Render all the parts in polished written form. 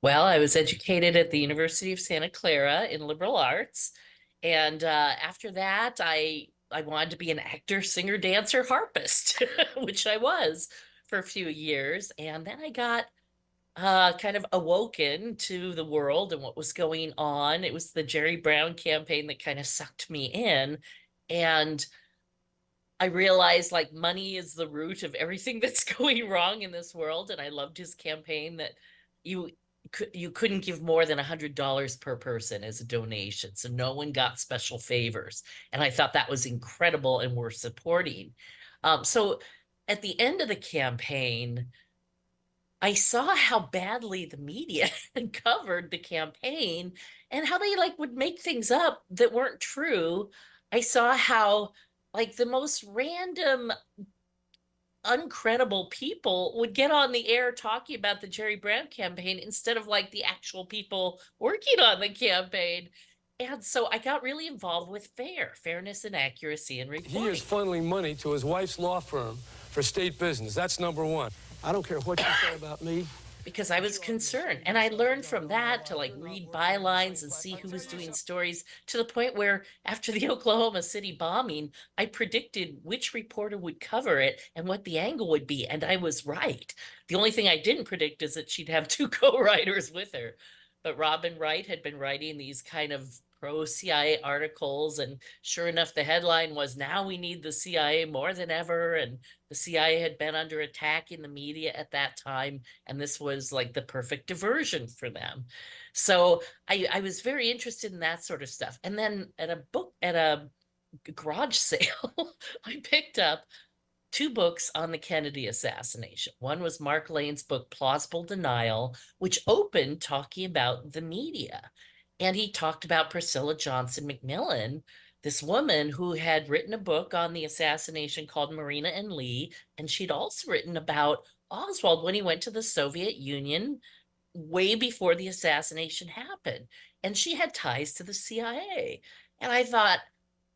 Well, I was educated at the University of Santa Clara in liberal arts. And after that, I wanted to be an actor, singer, dancer, harpist, which I was for a few years. And then I got kind of awoken to the world and what was going on. It was the Jerry Brown campaign that kind of sucked me in. And I realized like money is the root of everything that's going wrong in this world. And I loved his campaign that you you couldn't give more than $100 per person as a donation. So no one got special favors. And I thought that was incredible and worth supporting. So at the end of the campaign, I saw how badly the media had covered the campaign and how they like would make things up that weren't true. I saw how like the most random, uncredible people would get on the air talking about the Jerry Brown campaign instead of like the actual people working on the campaign. And so I got really involved with fairness and accuracy in He is reporting. funneling money to his wife's law firm for state business. That's number one. I don't care what you say about me. Because I was concerned. And I learned from that to like read bylines and see who was doing stories to the point where after the Oklahoma City bombing, I predicted which reporter would cover it and what the angle would be. And I was right. The only thing I didn't predict is that she'd have two co-writers with her. But Robin Wright had been writing these kind of pro CIA articles. And sure enough, the headline was Now We Need the CIA More Than Ever. And the CIA had been under attack in the media at that time, and this was like the perfect diversion for them. So I was very interested in that sort of stuff. And then at a garage sale, I picked up two books on the Kennedy assassination. One was Mark Lane's book, Plausible Denial, which opened talking about the media. And he talked about Priscilla Johnson McMillan, this woman who had written a book on the assassination called Marina and Lee. And she'd also written about Oswald when he went to the Soviet Union way before the assassination happened. And she had ties to the CIA. And I thought,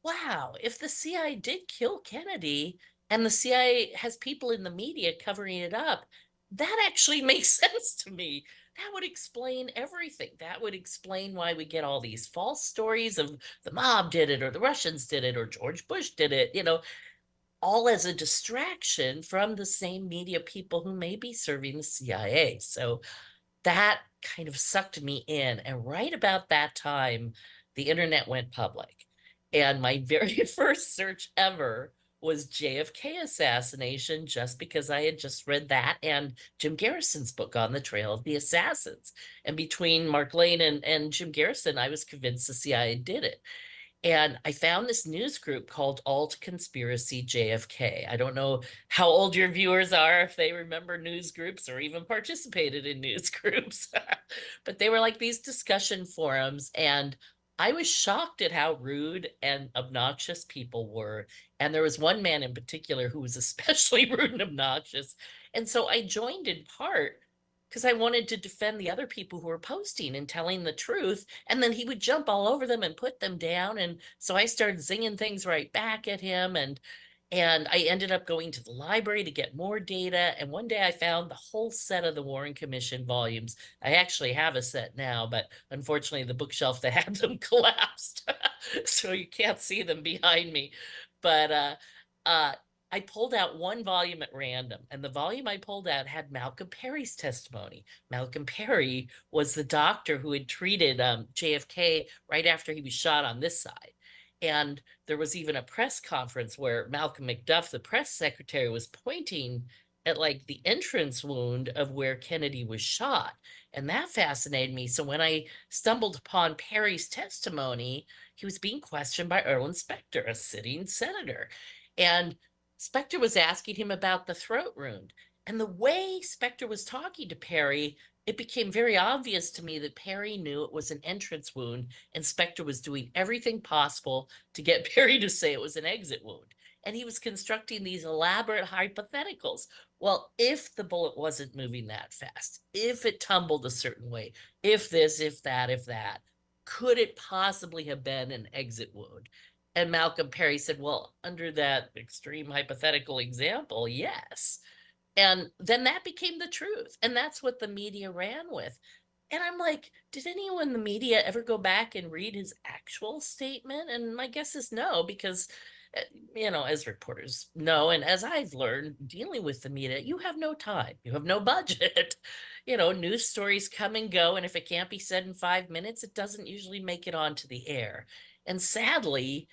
wow, if the CIA did kill Kennedy and the CIA has people in the media covering it up, that actually makes sense to me. That would explain everything. That would explain why we get all these false stories of the mob did it or the Russians did it or George Bush did it, all as a distraction from the same media people who may be serving the CIA. So that kind of sucked me in. And right about that time, the internet went public. And my very first search ever was JFK assassination, just because I had just read that and Jim Garrison's book on the trail of the assassins. And between Mark Lane and Jim Garrison, I was convinced the CIA did it. And I found this news group called Alt Conspiracy JFK. I don't know how old your viewers are, if they remember news groups or even participated in news groups, but they were like these discussion forums. And I was shocked at how rude and obnoxious people were. And there was one man in particular who was especially rude and obnoxious. And so I joined in part because I wanted to defend the other people who were posting and telling the truth. And then he would jump all over them and put them down. And so I started zinging things right back at him. And I ended up going to the library to get more data. And one day I found the whole set of the Warren Commission volumes. I actually have a set now, but unfortunately the bookshelf that had them collapsed. So you can't see them behind me. But uh, I pulled out one volume at random, and the volume I pulled out had Malcolm Perry's testimony. Malcolm Perry was the doctor who had treated JFK right after he was shot on this side. And there was even a press conference where Malcolm McDuff, the press secretary, was pointing at like the entrance wound of where Kennedy was shot. And that fascinated me. So when I stumbled upon Perry's testimony, he was being questioned by Erwin Specter, a sitting senator. And Specter was asking him about the throat wound. And the way Specter was talking to Perry, it became very obvious to me that Perry knew it was an entrance wound, and Specter was doing everything possible to get Perry to say it was an exit wound. And he was constructing these elaborate hypotheticals. Well, if the bullet wasn't moving that fast, if it tumbled a certain way, if this, if that, could it possibly have been an exit wound? And Malcolm Perry said, well, under that extreme hypothetical example, yes. And then that became the truth. And that's what the media ran with. And I'm like, did anyone in the media ever go back and read his actual statement? And my guess is no, because, uh, as reporters know, and as I've learned dealing with the media, you have no time, you have no budget. News stories come and go. And if it can't be said in 5 minutes, it doesn't usually make it onto the air. And sadly,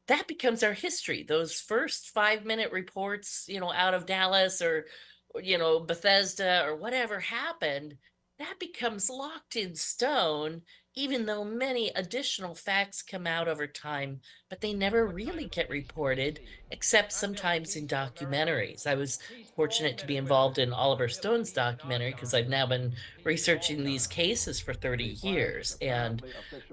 that becomes our history. Those first 5 minute reports, out of Dallas or Bethesda or whatever happened, that becomes locked in stone, even though many additional facts come out over time, but they never really get reported, except sometimes in documentaries. I was fortunate to be involved in Oliver Stone's documentary because I've now been researching these cases for 30 years. And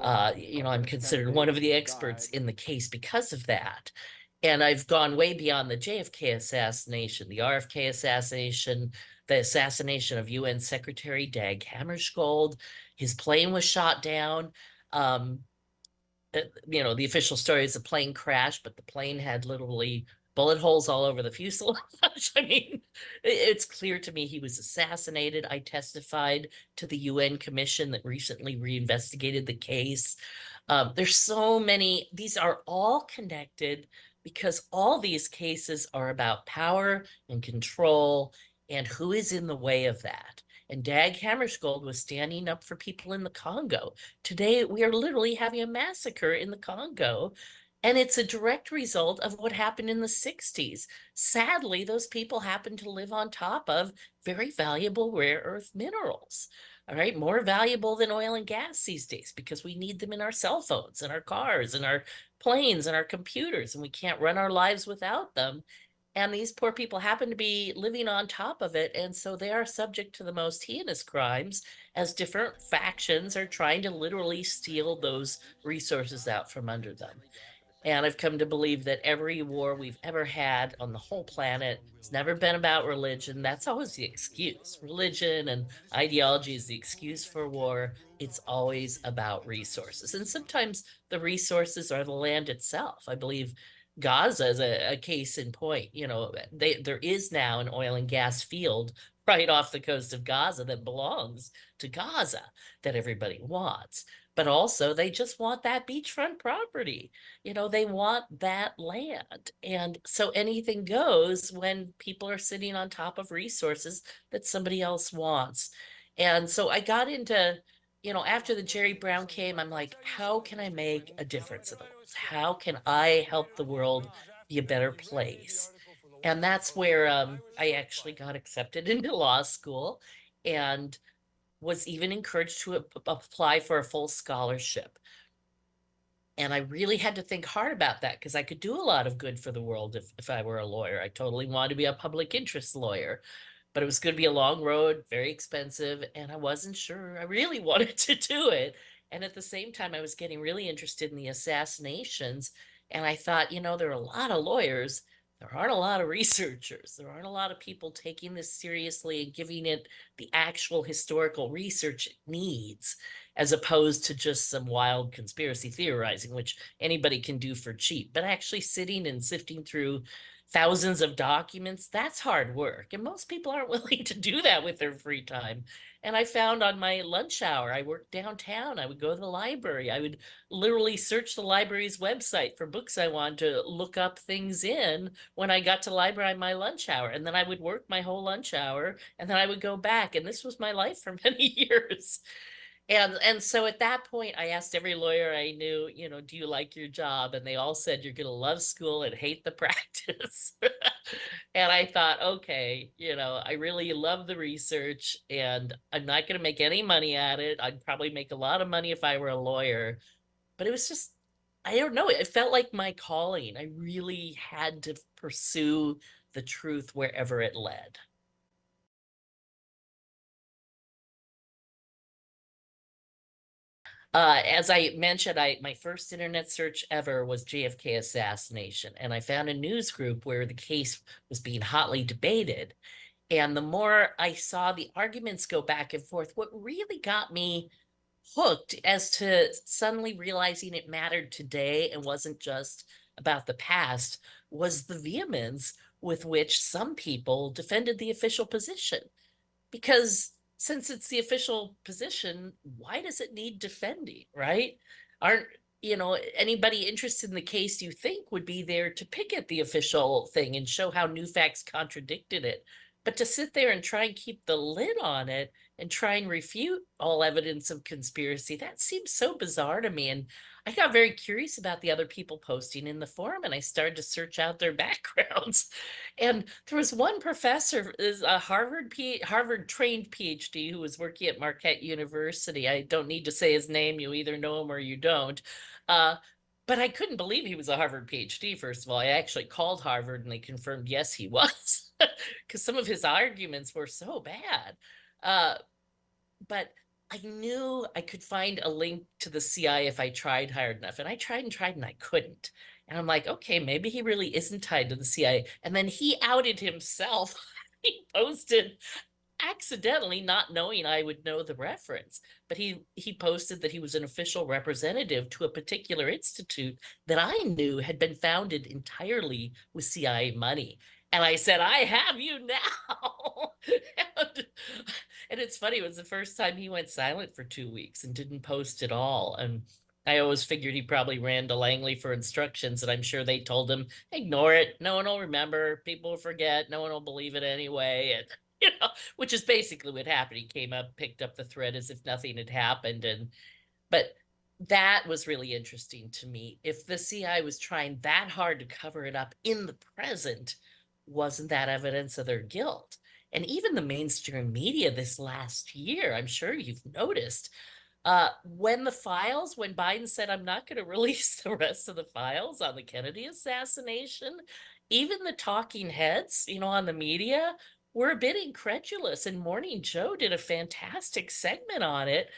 I'm considered one of the experts in the case because of that. And I've gone way beyond the JFK assassination, the RFK assassination, the assassination of UN Secretary Dag Hammarskjöld. His plane was shot down. Um, the official story is a plane crashed, but the plane had literally bullet holes all over the fuselage. I mean, it's clear to me he was assassinated. I testified to the UN commission that recently reinvestigated the case. There's so many, these are all connected because all these cases are about power and control and who is in the way of that. And Dag Hammarskjöld was standing up for people in the Congo. Today, we are literally having a massacre in the Congo, and it's a direct result of what happened in the 60s. Sadly, those people happen to live on top of very valuable rare earth minerals. All right, more valuable than oil and gas these days because we need them in our cell phones and our cars and our planes and our computers, and we can't run our lives without them. And these poor people happen to be living on top of it. And so they are subject to the most heinous crimes as different factions are trying to literally steal those resources out from under them. And I've come to believe that every war we've ever had on the whole planet has never been about religion. That's always the excuse. Religion and ideology is the excuse for war. It's always about resources. And sometimes the resources are the land itself. I believe Gaza is a case in point. There is now an oil and gas field right off the coast of Gaza that belongs to Gaza that everybody wants. But also, they just want that beachfront property. They want that land. And so anything goes when people are sitting on top of resources that somebody else wants. And so I got into, after the Jerry Brown came, I'm like, how can I make a difference in the world? How can I help the world be a better place? And that's where I actually got accepted into law school and was even encouraged to apply for a full scholarship. And I really had to think hard about that because I could do a lot of good for the world if I were a lawyer. I totally wanted to be a public interest lawyer, but it was going to be a long road, very expensive, and I wasn't sure I really wanted to do it. And at the same time, I was getting really interested in the assassinations. And I thought, there are a lot of lawyers. There aren't a lot of researchers. There aren't a lot of people taking this seriously and giving it the actual historical research it needs, as opposed to just some wild conspiracy theorizing, which anybody can do for cheap. But actually sitting and sifting through thousands of documents, that's hard work. And most people aren't willing to do that with their free time. And I found on my lunch hour, I worked downtown, I would go to the library. I would literally search the library's website for books I wanted to look up things in when I got to the library on my lunch hour. And then I would work my whole lunch hour and then I would go back. And this was my life for many years. And so at that point, I asked every lawyer I knew, do you like your job? And they all said, you're going to love school and hate the practice. And I thought, okay, I really love the research and I'm not going to make any money at it. I'd probably make a lot of money if I were a lawyer, but it was just, I don't know, it felt like my calling. I really had to pursue the truth wherever it led. As I mentioned, my first internet search ever was JFK assassination, and I found a news group where the case was being hotly debated. And the more I saw the arguments go back and forth, what really got me hooked as to suddenly realizing it mattered today and wasn't just about the past was the vehemence with which some people defended the official position. Because since it's the official position, why does it need defending, right? Aren't, anybody interested in the case you think would be there to pick at the official thing and show how new facts contradicted it. But to sit there and try and keep the lid on it and try and refute all evidence of conspiracy, that seems so bizarre to me. And I got very curious about the other people posting in the forum, and I started to search out their backgrounds. And there was one professor, is a Harvard trained PhD, who was working at Marquette University. I don't need to say his name; you either know him or you don't. Uh, but I couldn't believe he was a Harvard PhD. First of all, I actually called Harvard, and they confirmed yes, he was, because some of his arguments were so bad. Uh, but I knew I could find a link to the CI if I tried hard enough. And I tried and I couldn't. And I'm like, okay, maybe he really isn't tied to the CIA. And then he outed himself. He posted accidentally, not knowing I would know the reference, but he posted that he was an official representative to a particular institute that I knew had been founded entirely with CIA money. And I said, I have you now. and, and it's funny, it was the first time he went silent for 2 weeks and didn't post at all. And I always figured he probably ran to Langley for instructions, and I'm sure they told him, ignore it. No one will remember. People will forget. No one will believe it anyway. And which is basically what happened. He came up, picked up the thread as if nothing had happened. But that was really interesting to me. If the CI was trying that hard to cover it up in the present, wasn't that evidence of their guilt? And even the mainstream media this last year, I'm sure you've noticed, when Biden said, I'm not going to release the rest of the files on the Kennedy assassination, even the talking heads, on the media were a bit incredulous. And Morning Joe did a fantastic segment on it,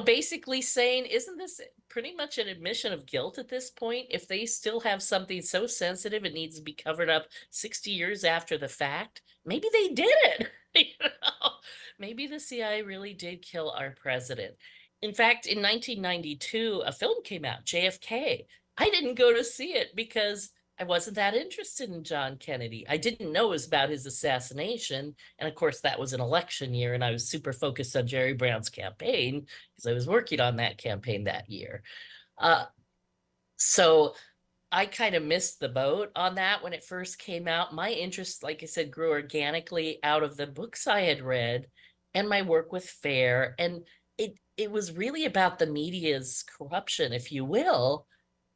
basically saying, isn't this pretty much an admission of guilt at this point? If they still have something so sensitive, it needs to be covered up 60 years after the fact. Maybe they did it. Maybe the CIA really did kill our president. In fact, in 1992, a film came out, JFK. I didn't go to see it because I wasn't that interested in John Kennedy. I didn't know it was about his assassination. And of course, that was an election year, and I was super focused on Jerry Brown's campaign because I was working on that campaign that year. Uh, so I kind of missed the boat on that when it first came out. My interest, like I said, grew organically out of the books I had read and my work with FAIR. And it was really about the media's corruption, if you will,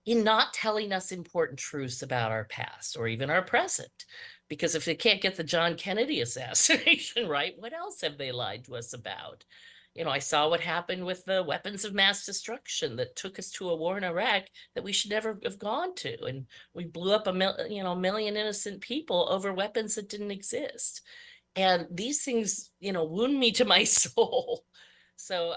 in not telling us important truths about our past or even our present. Because if they can't get the John Kennedy assassination right, what else have they lied to us about? I saw what happened with the weapons of mass destruction that took us to a war in Iraq that we should never have gone to. And we blew up a million innocent people over weapons that didn't exist. And these things, wound me to my soul. So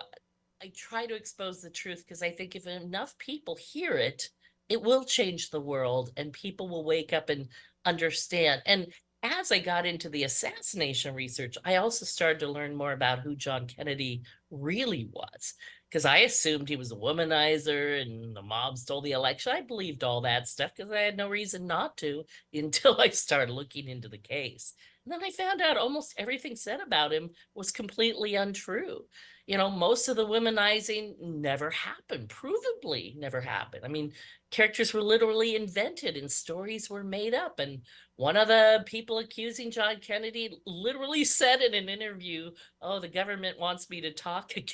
I try to expose the truth because I think if enough people hear it, it will change the world and people will wake up and understand. And as I got into the assassination research, I also started to learn more about who John Kennedy really was. Because I assumed he was a womanizer and the mob stole the election. I believed all that stuff because I had no reason not to until I started looking into the case. And then I found out almost everything said about him was completely untrue. Most of the womanizing never happened, provably never happened. I mean, characters were literally invented and stories were made up. And one of the people accusing John Kennedy literally said in an interview, oh, the government wants me to talk again.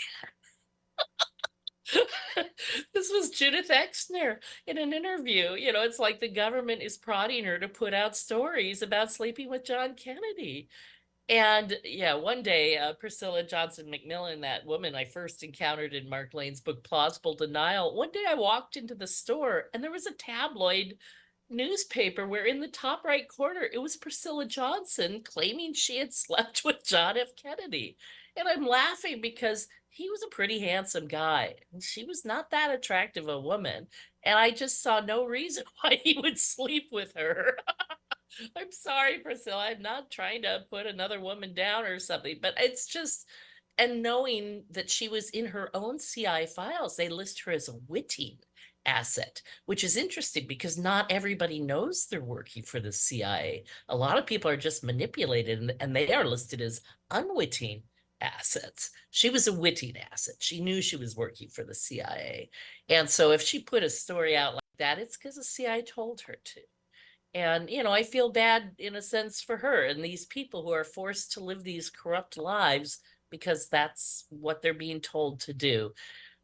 This was Judith Exner in an interview. It's like the government is prodding her to put out stories about sleeping with John Kennedy. And yeah, one day, Priscilla Johnson McMillan, that woman I first encountered in Mark Lane's book, Plausible Denial, one day I walked into the store and there was a tabloid newspaper where in the top right corner, it was Priscilla Johnson claiming she had slept with John F. Kennedy. And I'm laughing because he was a pretty handsome guy and she was not that attractive a woman. And I just saw no reason why he would sleep with her. I'm sorry, Priscilla. I'm not trying to put another woman down or something, but it's just, and knowing that she was in her own CI files, they list her as a witting asset, which is interesting because not everybody knows they're working for the CIA. A lot of people are just manipulated and they are listed as unwitting. assets. She was a witty asset. She knew she was working for the CIA. And so if she put a story out like that, it's because the CIA told her to. And, I feel bad in a sense for her and these people who are forced to live these corrupt lives because that's what they're being told to do.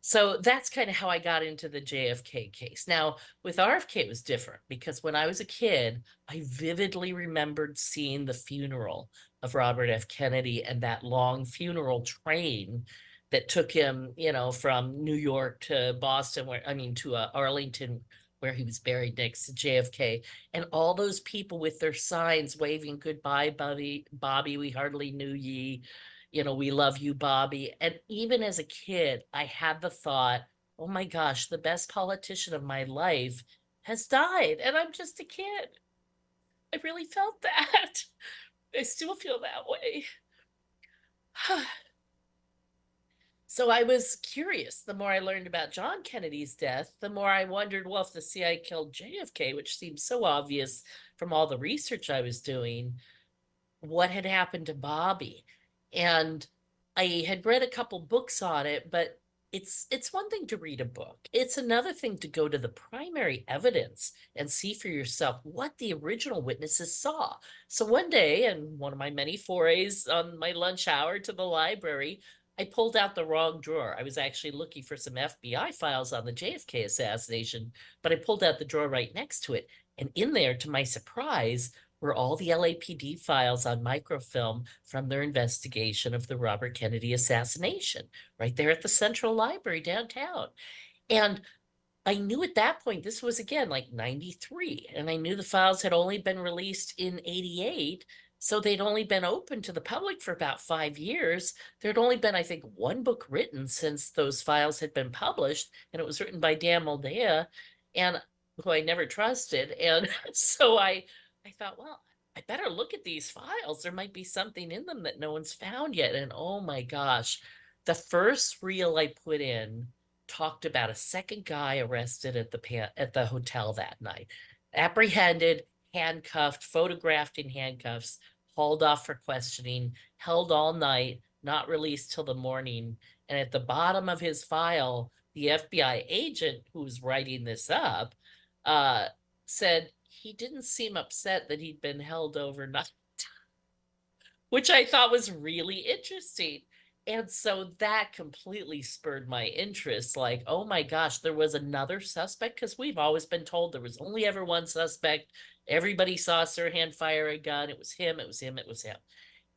So that's kind of how I got into the JFK case. Now, with RFK, it was different because when I was a kid, I vividly remembered seeing the funeral of Robert F. Kennedy and that long funeral train that took him, from New York to Boston, to Arlington, where he was buried next to JFK, and all those people with their signs waving goodbye, Bobby, we hardly knew ye, we love you, Bobby. And even as a kid, I had the thought, oh my gosh, the best politician of my life has died, and I'm just a kid. I really felt that. I still feel that way. So I was curious. The more I learned about John Kennedy's death, the more I wondered, well, if the CIA killed JFK, which seemed so obvious from all the research I was doing, what had happened to Bobby. And I had read a couple books on it, but it's one thing to read a book. It's another thing to go to the primary evidence and see for yourself what the original witnesses saw. So one day, in one of my many forays on my lunch hour to the library, I pulled out the wrong drawer. I was actually looking for some FBI files on the JFK assassination, but I pulled out the drawer right next to it. And in there, to my surprise, were all the LAPD files on microfilm from their investigation of the Robert Kennedy assassination, right there at the Central Library downtown. And I knew at that point, this was again like 93, and I knew the files had only been released in 88. So they'd only been open to the public for about 5 years. There'd only been, I think, one book written since those files had been published, and it was written by Dan Moldea, and who I never trusted. And so I thought, well, I better look at these files. There might be something in them that no one's found yet. And oh my gosh, the first reel I put in talked about a second guy arrested at the hotel that night, apprehended, handcuffed, photographed in handcuffs, hauled off for questioning, held all night, not released till the morning. And at the bottom of his file, the FBI agent who's writing this up said he didn't seem upset that he'd been held overnight, which I thought was really interesting. And so that completely spurred my interest. Like, oh my gosh, there was another suspect, because we've always been told there was only ever one suspect. Everybody saw Sirhan fire a gun. It was him, it was him, it was him.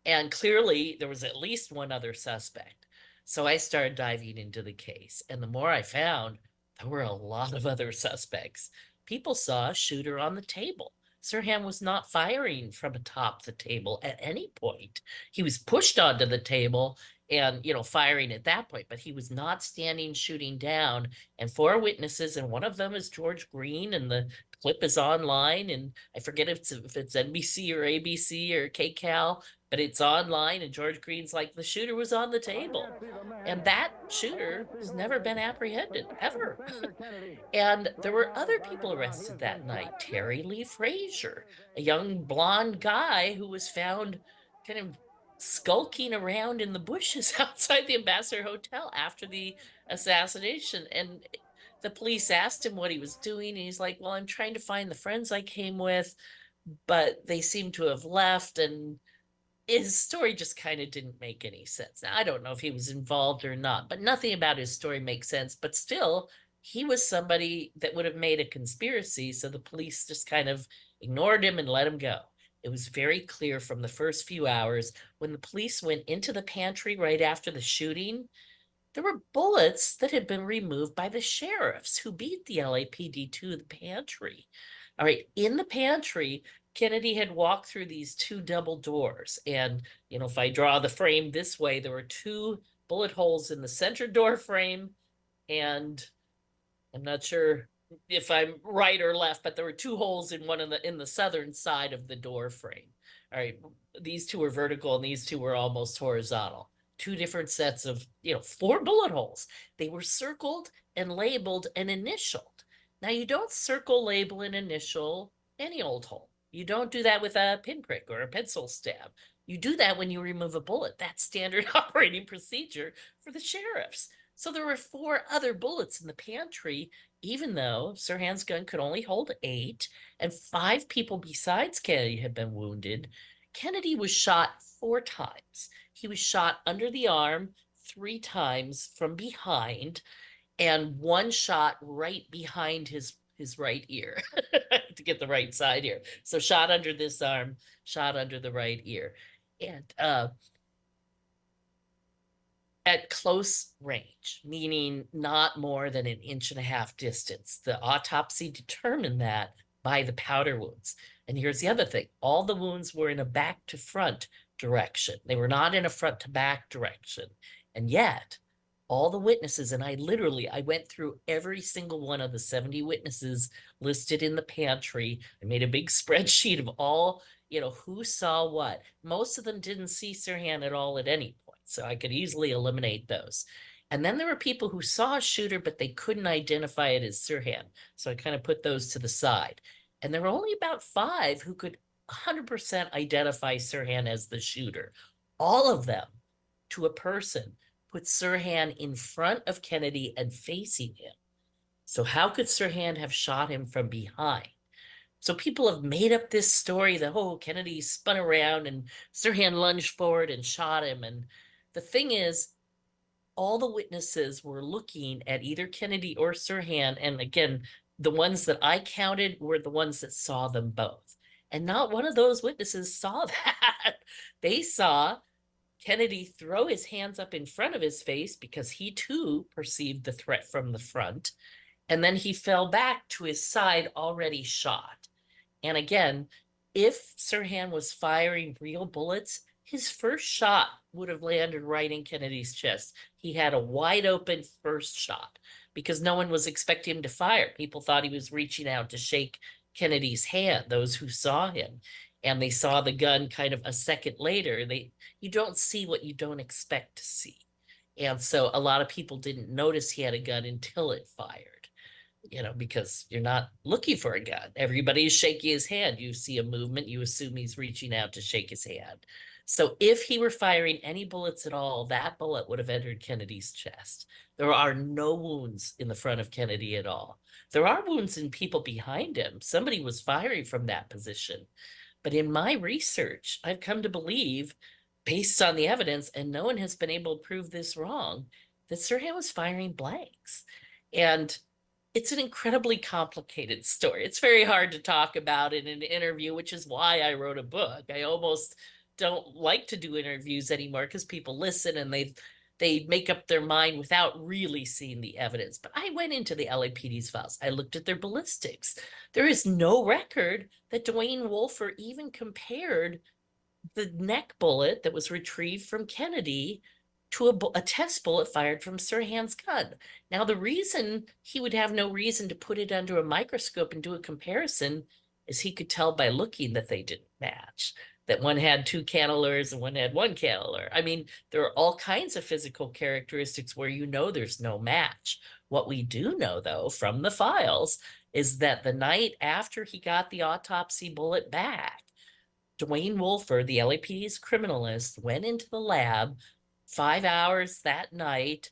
And clearly there was at least one other suspect. So I started diving into the case. And the more I found, there were a lot of other suspects. People saw a shooter on the table. Sirhan was not firing from atop the table at any point. He was pushed onto the table and, firing at that point, but he was not standing shooting down. And four witnesses, and one of them is George Green, and the clip is online. And I forget if it's NBC or ABC or KCAL, but it's online. And George Green's like, the shooter was on the table. And that shooter has never been apprehended, ever. And there were other people arrested that night. Terry Lee Frazier, a young blonde guy who was found kind of skulking around in the bushes outside the Ambassador Hotel after the assassination. And the police asked him what he was doing, and he's like, well, I'm trying to find the friends I came with, but they seem to have left. And his story just kind of didn't make any sense. Now, I don't know if he was involved or not, but nothing about his story makes sense. But still, he was somebody that would have made a conspiracy. So the police just kind of ignored him and let him go. It was very clear from the first few hours when the police went into the pantry right after the shooting. There were bullets that had been removed by the sheriffs who beat the LAPD to the pantry. All right, in the pantry, Kennedy had walked through these two double doors. And, if I draw the frame this way, there were two bullet holes in the center door frame. And I'm not sure if I'm right or left, but there were two holes in one in the southern side of the door frame. All right, these two were vertical and these two were almost horizontal. Two different sets of, four bullet holes. They were circled and labeled and initialed. Now, you don't circle, label, and initial any old hole. You don't do that with a pinprick or a pencil stab. You do that when you remove a bullet. That's standard operating procedure for the sheriffs. So there were 4 other bullets in the pantry, even though Sirhan's gun could only hold 8, and 5 people besides Kennedy had been wounded. Kennedy was shot 4 times. He was shot under the arm 3 times from behind, and 1 shot right behind his right ear to get the right side here. So shot under this arm, shot under the right ear. And at close range, meaning not more than an inch and a half distance. The autopsy determined that by the powder wounds. And here's the other thing. All the wounds were in a back to front direction. They were not in a front to back direction. And yet all the witnesses, and I went through every single one of the 70 witnesses listed in the pantry. I made a big spreadsheet of all, who saw what. Most of them didn't see Sirhan at all at any point, so I could easily eliminate those. And then there were people who saw a shooter, but they couldn't identify it as Sirhan. So I kind of put those to the side. And there were only about 5 who could 100% identify Sirhan as the shooter. All of them, to a person, put Sirhan in front of Kennedy and facing him. So how could Sirhan have shot him from behind? So people have made up this story that, oh, Kennedy spun around and Sirhan lunged forward and shot him. And the thing is, all the witnesses were looking at either Kennedy or Sirhan. And again, the ones that I counted were the ones that saw them both. And not one of those witnesses saw that. They saw Kennedy throw his hands up in front of his face because he too perceived the threat from the front. And then he fell back to his side, already shot. And again, if Sirhan was firing real bullets, his first shot would have landed right in Kennedy's chest. He had a wide open first shot because no one was expecting him to fire. People thought he was reaching out to shake Kennedy's hand, those who saw him. And they saw the gun kind of a second later. You don't see what you don't expect to see. And so a lot of people didn't notice he had a gun until it fired, because you're not looking for a gun. Everybody's shaking his hand. You see a movement, you assume he's reaching out to shake his hand. So if he were firing any bullets at all, that bullet would have entered Kennedy's chest. There are no wounds in the front of Kennedy at all. There are wounds in people behind him. Somebody was firing from that position. But in my research, I've come to believe, based on the evidence, and no one has been able to prove this wrong, that Sirhan was firing blanks. And it's an incredibly complicated story. It's very hard to talk about in an interview, which is why I wrote a book. I almost don't like to do interviews anymore because people listen and they make up their mind without really seeing the evidence. But I went into the LAPD's files. I looked at their ballistics. There is no record that Dwayne Wolfer even compared the neck bullet that was retrieved from Kennedy to a test bullet fired from Sirhan's gun. Now, the reason he would have no reason to put it under a microscope and do a comparison is he could tell by looking that they didn't match, that one had 2 cannelars and one had 1 canneler. I mean, there are all kinds of physical characteristics where there's no match. What we do know, though, from the files is that the night after he got the autopsy bullet back, Dwayne Wolfer, the LAPD's criminalist, went into the lab 5 hours that night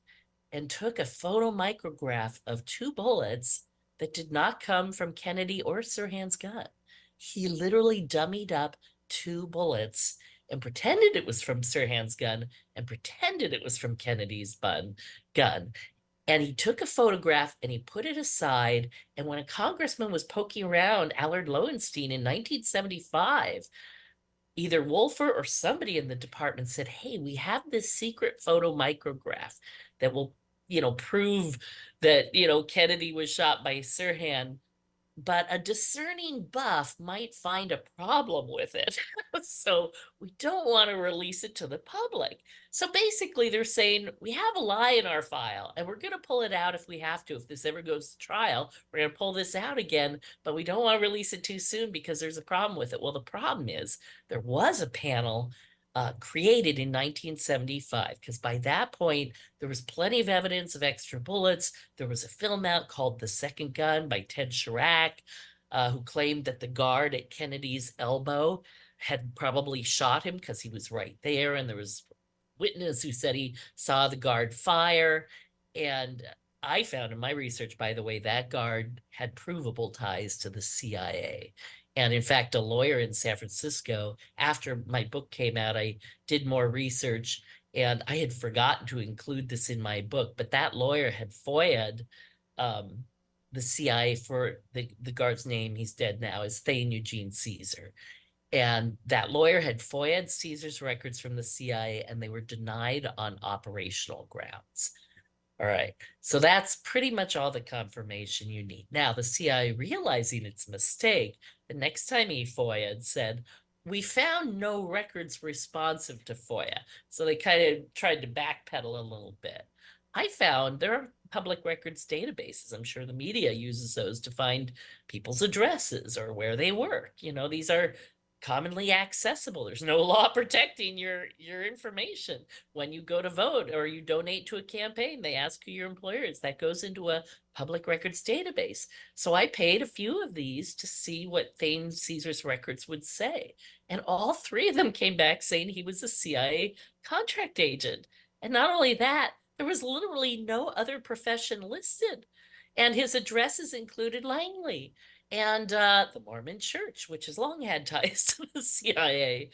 and took a photomicrograph of 2 bullets that did not come from Kennedy or Sirhan's gun. He literally dummied up 2 bullets and pretended it was from Sirhan's gun and pretended it was from Kennedy's gun. And he took a photograph and he put it aside. And when a congressman was poking around Allard Lowenstein in 1975, either Wolfer or somebody in the department said, hey, we have this secret photomicrograph that will, prove that, Kennedy was shot by Sirhan, but a discerning buff might find a problem with it. So we don't want to release it to the public. So basically they're saying we have a lie in our file and we're going to pull it out if we have to. If this ever goes to trial, we're going to pull this out again, but we don't want to release it too soon because there's a problem with it. Well, the problem is there was a panel created in 1975, because by that point, there was plenty of evidence of extra bullets. There was a film out called The Second Gun by Ted Chirac. who claimed that the guard at Kennedy's elbow had probably shot him because he was right there, and there was witness who said he saw the guard fire. And I found in my research, by the way, that guard had provable ties to the CIA. And in fact, a lawyer in San Francisco, after my book came out, I did more research, and I had forgotten to include this in my book, but that lawyer had FOIA'd um, the CIA for the guard's name, he's dead now, is Thane Eugene Caesar. And that lawyer had FOIA'd Caesar's records from the CIA, and they were denied on operational grounds. All right. So that's pretty much all the confirmation you need. Now, the CIA, realizing its mistake, the next time he FOIA'd, said, "We found no records responsive to FOIA." So they kind of tried to backpedal a little bit. I found there are public records databases. I'm sure the media uses those to find people's addresses or where they work. These are commonly accessible. There's no law protecting your information. When you go to vote or you donate to a campaign, they ask who your employer is. That goes into a public records database. So I paid a few of these to see what Thane Caesar's records would say. And all three of them came back saying he was a CIA contract agent. And not only that, there was literally no other profession listed. And his addresses included Langley and the Mormon Church, which has long had ties to the CIA.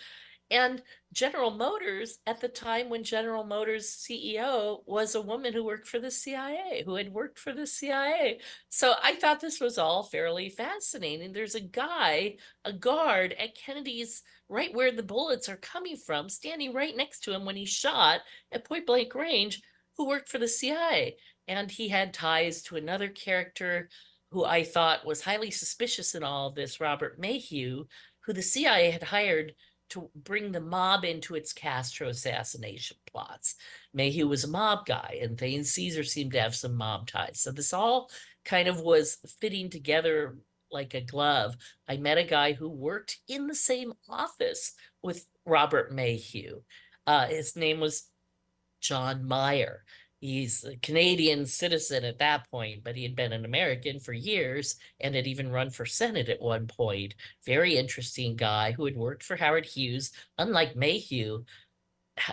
And General Motors, at the time when General Motors CEO was a woman who worked for the CIA, who had worked for the CIA. So I thought this was all fairly fascinating. There's a guy, a guard at Kennedy's, right where the bullets are coming from, standing right next to him when he's shot at point blank range, who worked for the CIA. And he had ties to another character who I thought was highly suspicious in all of this, Robert Mayhew, who the CIA had hired to bring the mob into its Castro assassination plots. Mayhew was a mob guy, and Thane Caesar seemed to have some mob ties. So this all kind of was fitting together like a glove. I met a guy who worked in the same office with Robert Mayhew. His name was John Meyer. He's a Canadian citizen at that point, but he had been an American for years and had even run for Senate at one point. Very interesting guy who had worked for Howard Hughes. Unlike Mayhew,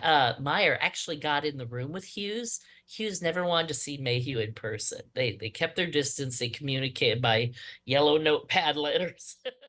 Meyer actually got in the room with Hughes. Hughes never wanted to see Mayhew in person. They kept their distance. They communicated by yellow notepad letters.